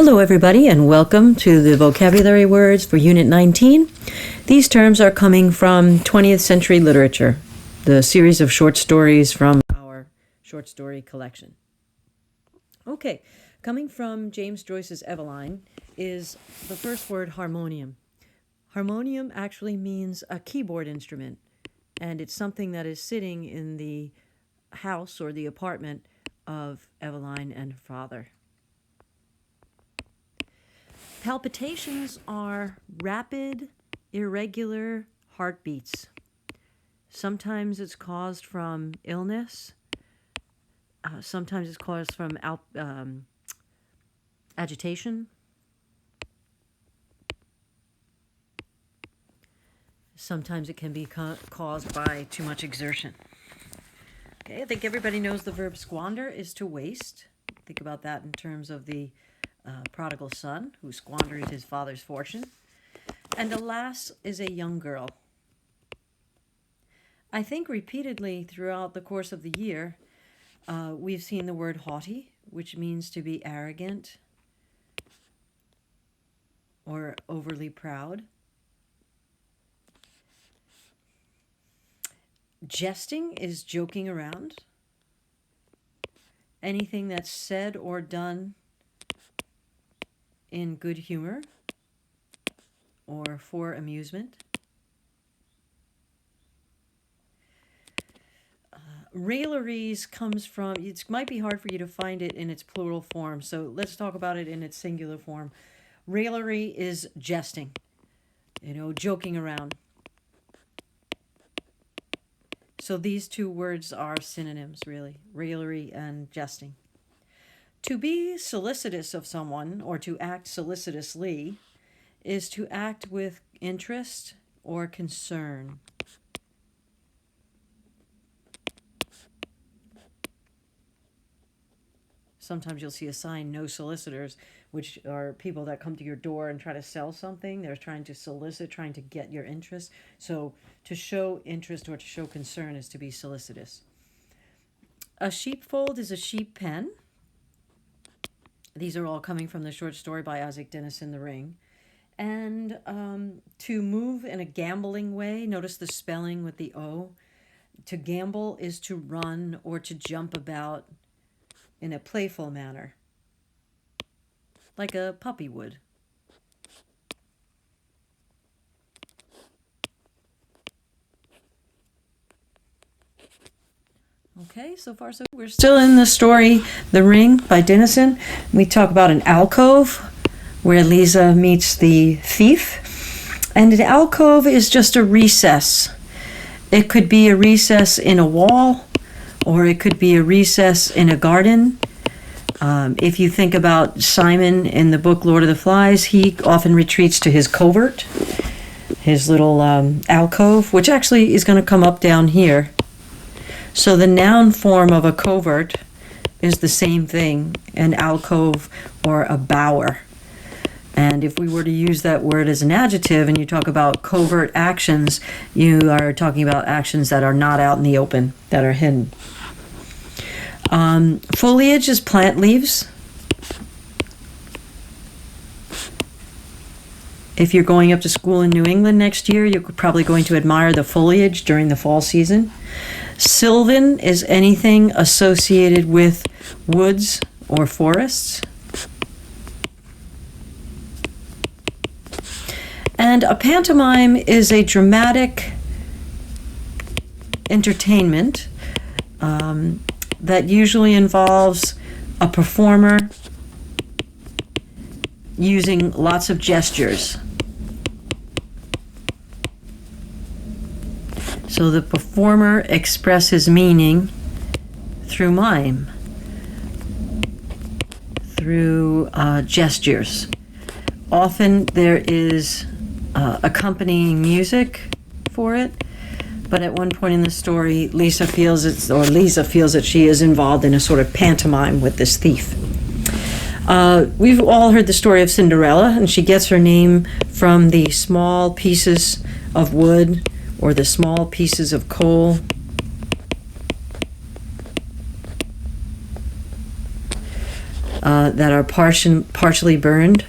Hello everybody and welcome to the vocabulary words for Unit 19. These terms are coming from 20th century literature, the series of short stories from our short story collection. Okay, coming from James Joyce's Eveline is the first word harmonium. Harmonium actually means a keyboard instrument, and it's something that is sitting in the house or the apartment of Eveline and her father. Palpitations are rapid, irregular heartbeats. Sometimes it's caused from illness. Sometimes it's caused from agitation. Sometimes it can be caused by too much exertion. Okay, I think everybody knows the verb squander is to waste. Think about that in terms of the prodigal son who squandered his father's fortune. And alas is a young girl. I think repeatedly throughout the course of the year, we've seen the word haughty, which means to be arrogant or overly proud. Jesting is joking around. Anything that's said or done in good humor or for amusement. Railleries comes from, it might be hard for you to find it in its plural form, so let's talk about it in its singular form. Raillery is jesting, joking around. So these two words are synonyms, really, raillery and jesting. To be solicitous of someone, or to act solicitously, is to act with interest or concern. Sometimes you'll see a sign, no solicitors, which are people that come to your door and try to sell something. They're trying to solicit, trying to get your interest. So to show interest or to show concern is to be solicitous. A sheepfold is a sheep pen. These are all coming from the short story by Isaac Denison, The Ring. And to move in a gambling way, notice the spelling with the O. To gamble is to run or to jump about in a playful manner, like a puppy would. Okay, so far so good. We're still in the story, The Ring by Denison. We talk about an alcove where Lisa meets the thief. And an alcove is just a recess. It could be a recess in a wall, or it could be a recess in a garden. If you think about Simon in the book Lord of the Flies, he often retreats to his covert, his little alcove, which actually is going to come up down here. So the noun form of a covert is the same thing, an alcove or a bower. And if we were to use that word as an adjective and you talk about covert actions, you are talking about actions that are not out in the open, that are hidden. Foliage is plant leaves. If you're going up to school in New England next year, you're probably going to admire the foliage during the fall season. Sylvan is anything associated with woods or forests. And a pantomime is a dramatic entertainment that usually involves a performer using lots of gestures. So the performer expresses meaning through mime, through gestures. Often there is accompanying music for it, but at one point in the story, Lisa feels that she is involved in a sort of pantomime with this thief. We've all heard the story of Cinderella, and she gets her name from the small pieces of wood or the small pieces of coal. that are partially burned.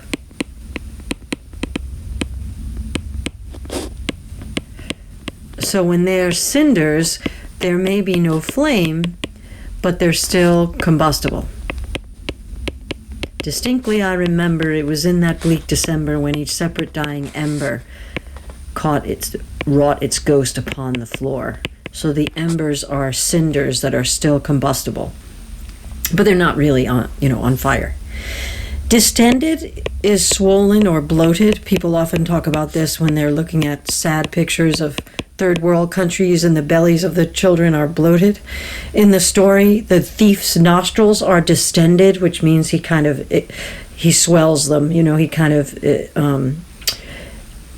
So when they're cinders, there may be no flame, but they're still combustible. Distinctly, I remember it was in that bleak December when each separate dying ember wrought its ghost upon the floor. So the embers are cinders that are still combustible, but they're not really on fire. Distended is swollen or bloated. People often talk about this when they're looking at sad pictures of third world countries and the bellies of the children are bloated. In the story, the thief's nostrils are distended, which means he swells them. He kind of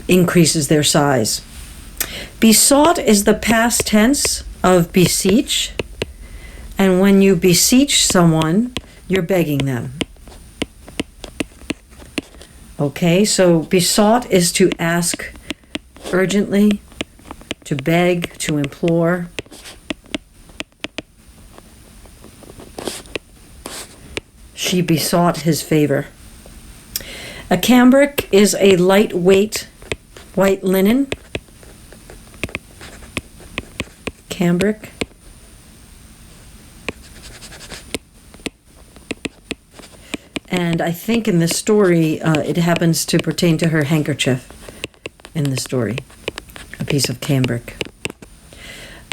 increases their size. Besought is the past tense of beseech, and when you beseech someone, you're begging them. Okay, so besought is to ask urgently, to beg, to implore. She besought his favor. A cambric is a lightweight white linen. Cambric. And I think in the story, it happens to pertain to her handkerchief in the story, a piece of cambric.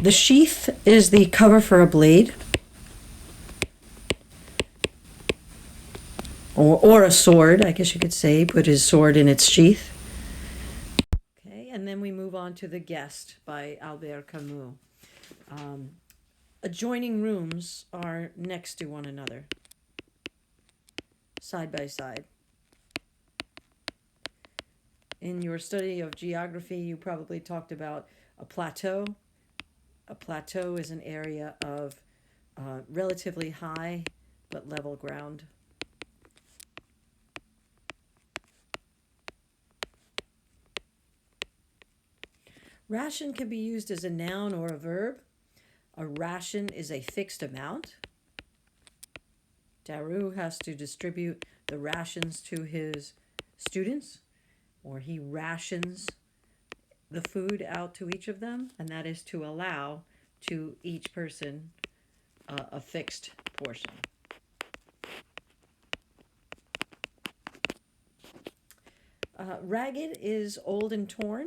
The sheath is the cover for a blade, or a sword, I guess you could say, put his sword in its sheath. Okay, and then we move on to The Guest by Albert Camus. Adjoining rooms are next to one another, side by side. In your study of geography, you probably talked about a plateau. A plateau is an area of relatively high but level ground. Ration can be used as a noun or a verb. A ration is a fixed amount. Daru has to distribute the rations to his students, or he rations the food out to each of them, and that is to allow to each person a fixed portion. Ragged is old and torn.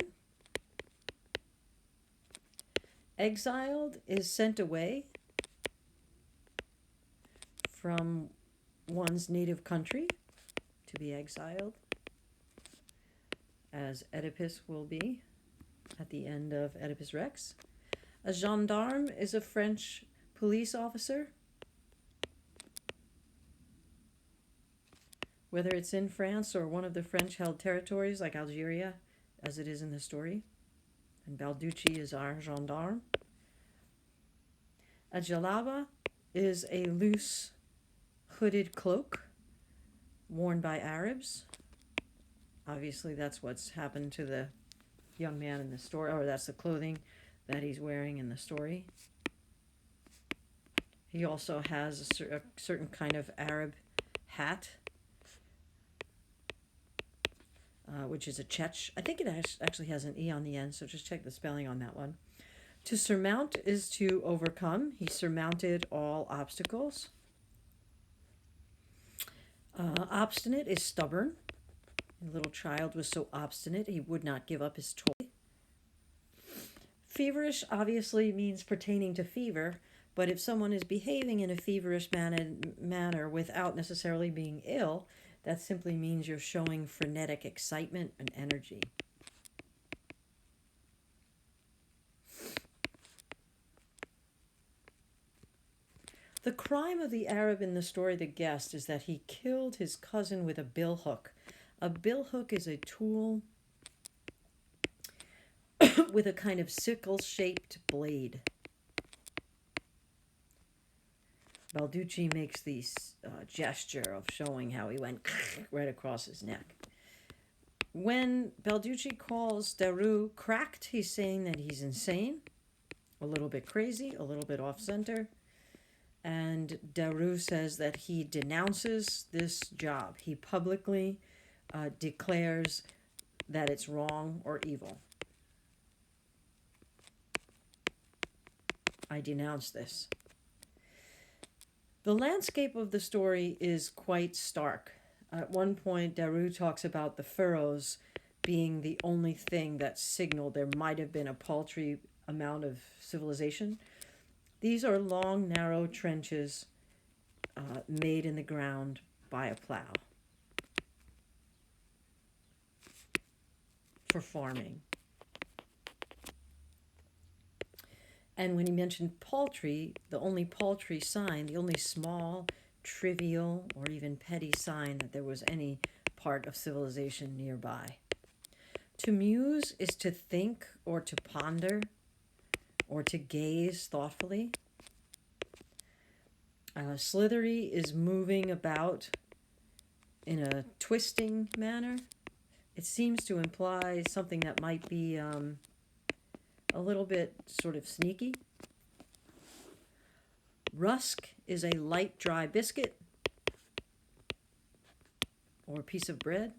Exiled is sent away from one's native country, to be exiled, as Oedipus will be at the end of Oedipus Rex. A gendarme is a French police officer, whether it's in France or one of the French-held territories like Algeria, as it is in the story. And Balducci is our gendarme. A jalaba is a loose hooded cloak worn by Arabs. Obviously, that's what's happened to the young man in the story, or that's the clothing that he's wearing in the story. He also has a certain kind of Arab hat, which is a chech. I think it actually has an E on the end, so just check the spelling on that one. To surmount is to overcome. He surmounted all obstacles. Obstinate is stubborn. The little child was so obstinate he would not give up his toy. Feverish obviously means pertaining to fever, but if someone is behaving in a feverish manner without necessarily being ill, that simply means you're showing frenetic excitement and energy. The crime of the Arab in the story The Guest is that he killed his cousin with a billhook. A billhook is a tool with a kind of sickle-shaped blade. Balducci makes the gesture of showing how he went right across his neck. When Balducci calls Daru cracked, he's saying that he's insane, a little bit crazy, a little bit off-center. And Daru says that he denounces this job. He publicly declares that it's wrong or evil. I denounce this. The landscape of the story is quite stark. At one point, Daru talks about the furrows being the only thing that signaled there might have been a paltry amount of civilization. These are long, narrow trenches made in the ground by a plow for farming. And when he mentioned paltry, the only paltry sign, the only small, trivial, or even petty sign that there was any part of civilization nearby. To muse is to think or to ponder or to gaze thoughtfully. Slithery is moving about in a twisting manner. It seems to imply something that might be a little bit sort of sneaky. Rusk is a light, dry biscuit or a piece of bread.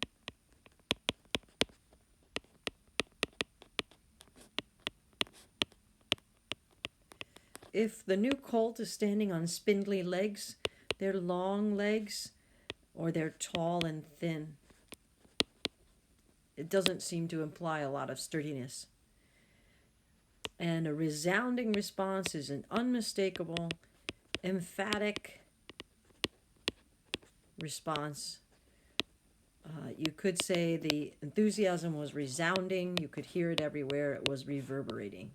If the new colt is standing on spindly legs, they're long legs or they're tall and thin. It doesn't seem to imply a lot of sturdiness. And a resounding response is an unmistakable, emphatic response. You could say the enthusiasm was resounding. You could hear it everywhere. It was reverberating.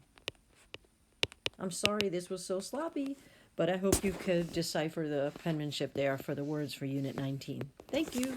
I'm sorry this was so sloppy, but I hope you could decipher the penmanship there for the words for Unit 19. Thank you.